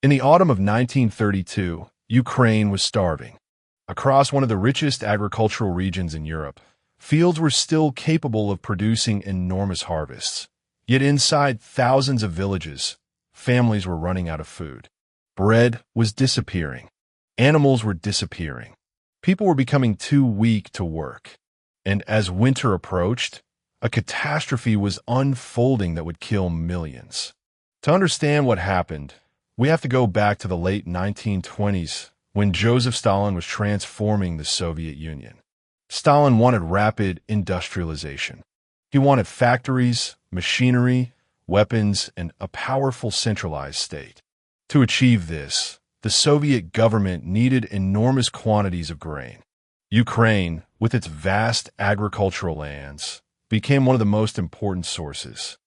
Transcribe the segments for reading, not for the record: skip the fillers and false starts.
In the autumn of 1932, Ukraine was starving. Across one of the richest agricultural regions in Europe, fields were still capable of producing enormous harvests. Yet inside thousands of villages, families were running out of food. Bread was disappearing. Animals were disappearing. People were becoming too weak to work. And as winter approached, a catastrophe was unfolding that would kill millions. To understand what happened, we have to go back to the late 1920s when Joseph Stalin was transforming the Soviet Union. Stalin wanted rapid industrialization. He wanted factories, machinery, weapons, and a powerful centralized state. To achieve this, the Soviet government needed enormous quantities of grain. Ukraine, with its vast agricultural lands, became one of the most important sources.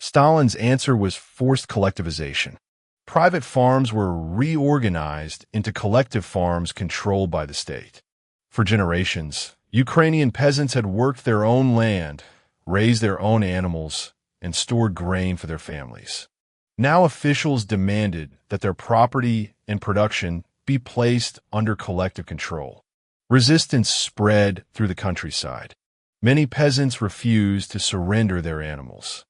Stalin's answer was forced collectivization. Private farms were reorganized into collective farms controlled by the state. For generations, Ukrainian peasants had worked their own land, raised their own animals, and stored grain for their families. Now officials demanded that their property and production be placed under collective control. Resistance spread through the countryside. Many peasants refused to surrender their animals.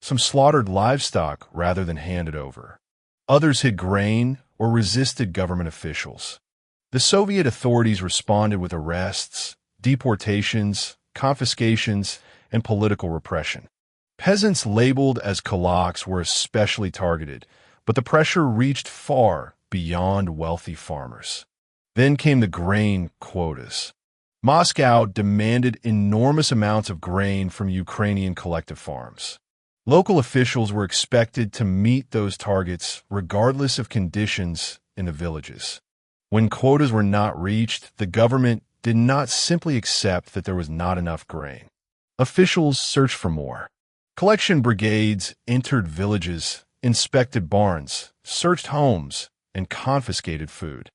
Some slaughtered livestock rather than hand it over. Others hid grain or resisted government officials. The Soviet authorities responded with arrests, deportations, confiscations, and political repression. Peasants labeled as kulaks were especially targeted, but the pressure reached far beyond wealthy farmers. Then came the grain quotas. Moscow demanded enormous amounts of grain from Ukrainian collective farms. Local officials were expected to meet those targets regardless of conditions in the villages. When quotas were not reached, the government did not simply accept that there was not enough grain. Officials searched for more. Collection brigades entered villages, inspected barns, searched homes, and confiscated food.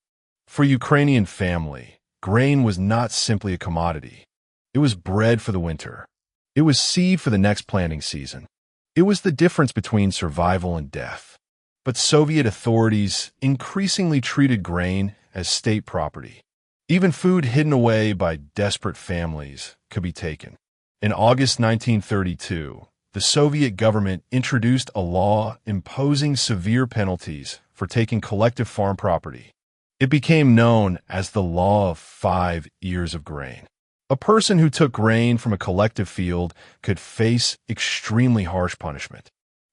For Ukrainian family, grain was not simply a commodity. It was bread for the winter. It was seed for the next planting season. It was the difference between survival and death. But Soviet authorities increasingly treated grain as state property. Even food hidden away by desperate families could be taken. In August 1932, the Soviet government introduced a law imposing severe penalties for taking collective farm property. It became known as the Law of 5 Years of Grain. A person who took grain from a collective field could face extremely harsh punishment.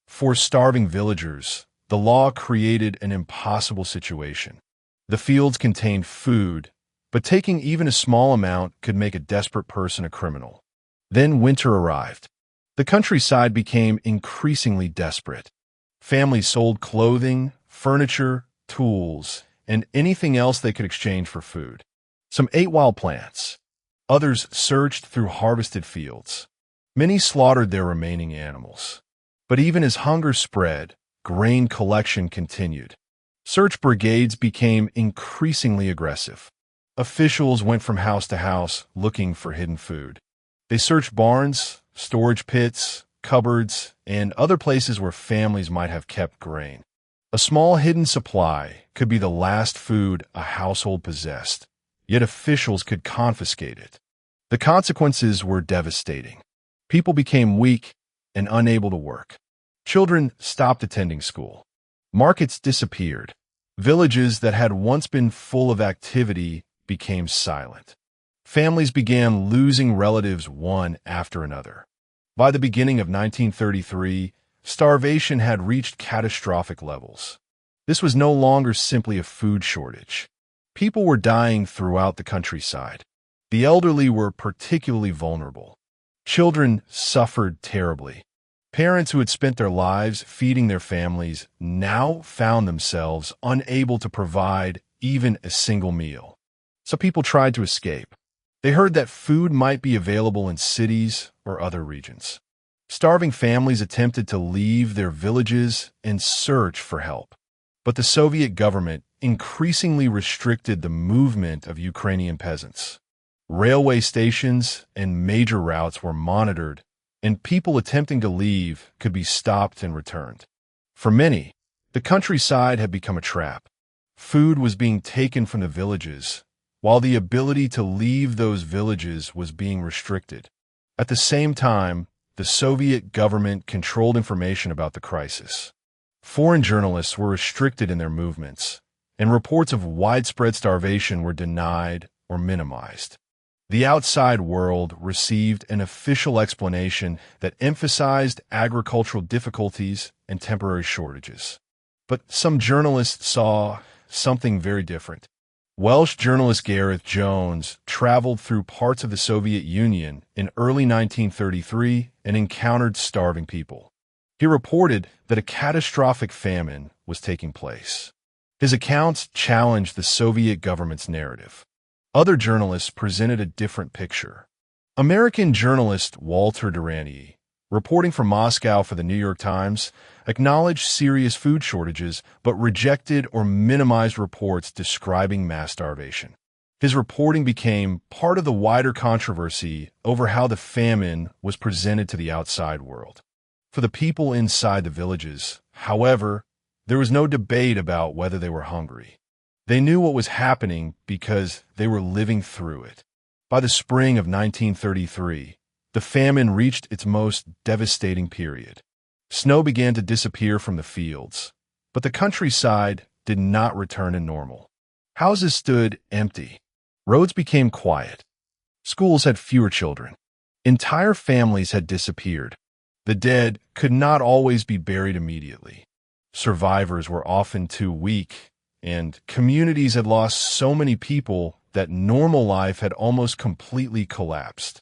For starving villagers, the law created an impossible situation. The fields contained food, but taking even a small amount could make a desperate person a criminal. Then winter arrived. The countryside became increasingly desperate. Families sold clothing, furniture, tools, and anything else they could exchange for food. Some ate wild plants. Others searched through harvested fields. Many slaughtered their remaining animals. But even as hunger spread, grain collection continued. Search brigades became increasingly aggressive. Officials went from house to house looking for hidden food. They searched barns, storage pits, cupboards, and other places where families might have kept grain. A small hidden supply could be the last food a household possessed, yet officials could confiscate it. The consequences were devastating. People became weak and unable to work. Children stopped attending school. Markets disappeared. Villages that had once been full of activity became silent. Families began losing relatives one after another. By the beginning of 1933, starvation had reached catastrophic levels. This was no longer simply a food shortage. People were dying throughout the countryside. The elderly were particularly vulnerable. Children suffered terribly. Parents who had spent their lives feeding their families now found themselves unable to provide even a single meal. So people tried to escape. They heard that food might be available in cities or other regions. Starving families attempted to leave their villages and search for help. But the Soviet government increasingly restricted the movement of Ukrainian peasants. Railway stations and major routes were monitored, and people attempting to leave could be stopped and returned. For many, The countryside had become a trap. Food was being taken from the villages, while the ability to leave those villages was being restricted. At the same time, the Soviet government controlled information about the crisis. Foreign journalists were restricted in their movements, and reports of widespread starvation were denied or minimized. The outside world received an official explanation that emphasized agricultural difficulties and temporary shortages. But some journalists saw something very different. Welsh journalist Gareth Jones traveled through parts of the Soviet Union in early 1933 and encountered starving people. He reported that a catastrophic famine was taking place. His accounts challenged the Soviet government's narrative. Other journalists presented a different picture. American journalist Walter Durante, reporting from Moscow for the New York Times, acknowledged serious food shortages but rejected or minimized reports describing mass starvation. His reporting became part of the wider controversy over how the famine was presented to the outside world. For the people inside the villages, however, there was no debate about whether they were hungry. They knew what was happening because they were living through it. By the spring of 1933, the famine reached its most devastating period. Snow began to disappear from the fields, but the countryside did not return to normal. Houses stood empty. Roads became quiet. Schools had fewer children. Entire families had disappeared. The dead could not always be buried immediately. Survivors were often too weak, and communities had lost so many people that normal life had almost completely collapsed.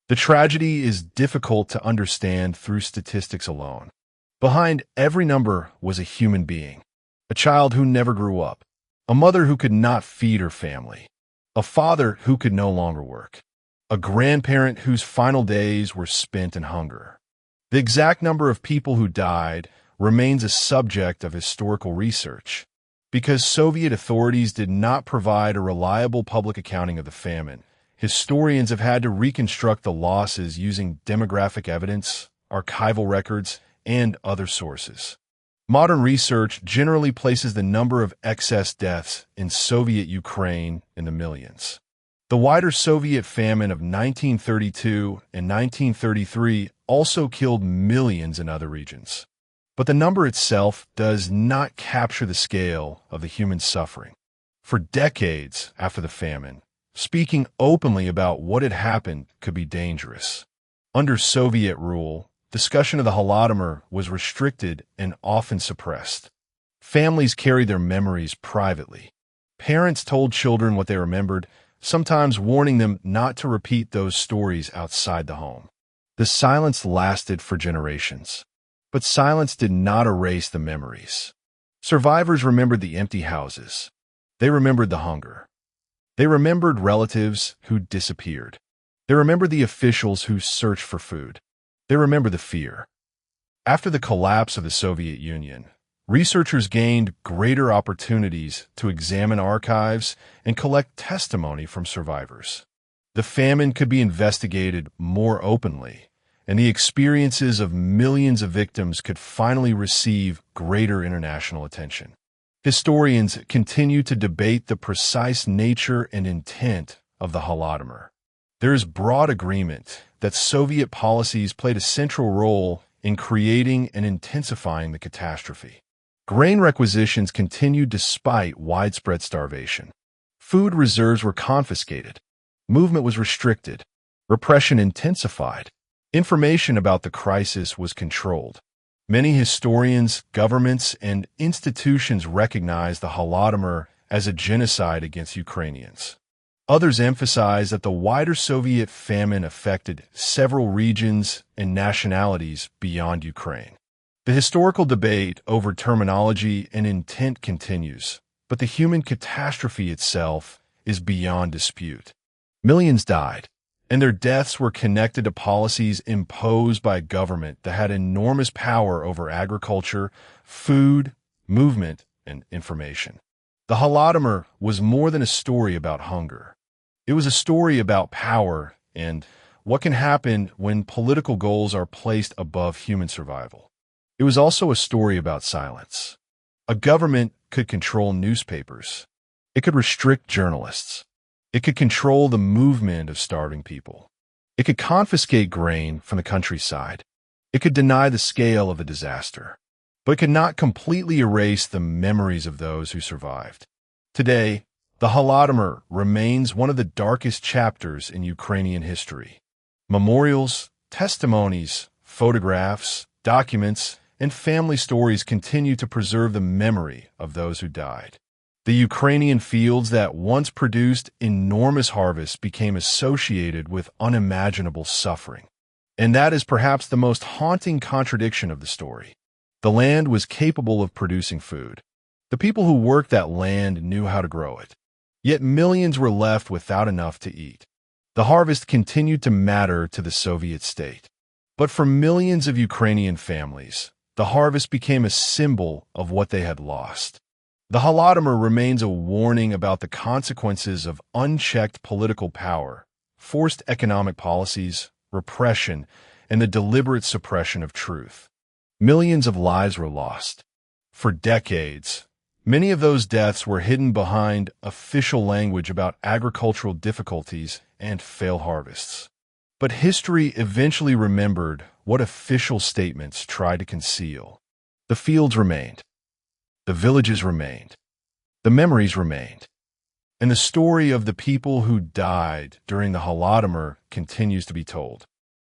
The tragedy is difficult to understand through statistics alone. Behind every number was a human being, a child who never grew up, a mother who could not feed her family, a father who could no longer work, a grandparent whose final days were spent in hunger. The exact number of people who died remains a subject of historical research. Because Soviet authorities did not provide a reliable public accounting of the famine, historians have had to reconstruct the losses using demographic evidence, archival records, and other sources. Modern research generally places the number of excess deaths in Soviet Ukraine in the millions. The wider Soviet famine of 1932 and 1933 also killed millions in other regions. But the number itself does not capture the scale of the human suffering. For decades after the famine, speaking openly about what had happened could be dangerous. Under Soviet rule, discussion of the Holodomor was restricted and often suppressed. Families carried their memories privately. Parents told children what they remembered, sometimes warning them not to repeat those stories outside the home. The silence lasted for generations. But silence did not erase the memories. Survivors remembered the empty houses. They remembered the hunger. They remembered relatives who disappeared. They remembered the officials who searched for food. They remembered the fear. After the collapse of the Soviet Union, researchers gained greater opportunities to examine archives and collect testimony from survivors. The famine could be investigated more openly, and the experiences of millions of victims could finally receive greater international attention. Historians continue to debate the precise nature and intent of the Holodomor. There is broad agreement that Soviet policies played a central role in creating and intensifying the catastrophe. Grain requisitions continued despite widespread starvation. Food reserves were confiscated. Movement was restricted. Repression intensified. Information about the crisis was controlled. Many historians, governments, and institutions recognize the Holodomor as a genocide against Ukrainians. Others emphasize that the wider Soviet famine affected several regions and nationalities beyond Ukraine. The historical debate over terminology and intent continues, but the human catastrophe itself is beyond dispute. Millions died, and their deaths were connected to policies imposed by a government that had enormous power over agriculture, food, movement, and information. The Holodomor was more than a story about hunger. It was a story about power and what can happen when political goals are placed above human survival. It was also a story about silence. A government could control newspapers. It could restrict journalists. It could control the movement of starving people. It could confiscate grain from the countryside. It could deny the scale of the disaster, but it could not completely erase the memories of those who survived. Today, the Holodomor remains one of the darkest chapters in Ukrainian history. Memorials, testimonies, photographs, documents, and family stories continue to preserve the memory of those who died. The Ukrainian fields that once produced enormous harvests became associated with unimaginable suffering. And that is perhaps the most haunting contradiction of the story. The land was capable of producing food. The people who worked that land knew how to grow it. Yet millions were left without enough to eat. The harvest continued to matter to the Soviet state. But for millions of Ukrainian families, the harvest became a symbol of what they had lost. The Holodomor remains a warning about the consequences of unchecked political power, forced economic policies, repression, and the deliberate suppression of truth. Millions of lives were lost. For decades, many of those deaths were hidden behind official language about agricultural difficulties and failed harvests. But history eventually remembered what official statements tried to conceal. The fields remained. The villages remained. The memories remained. And the story of the people who died during the Holodomor continues to be told.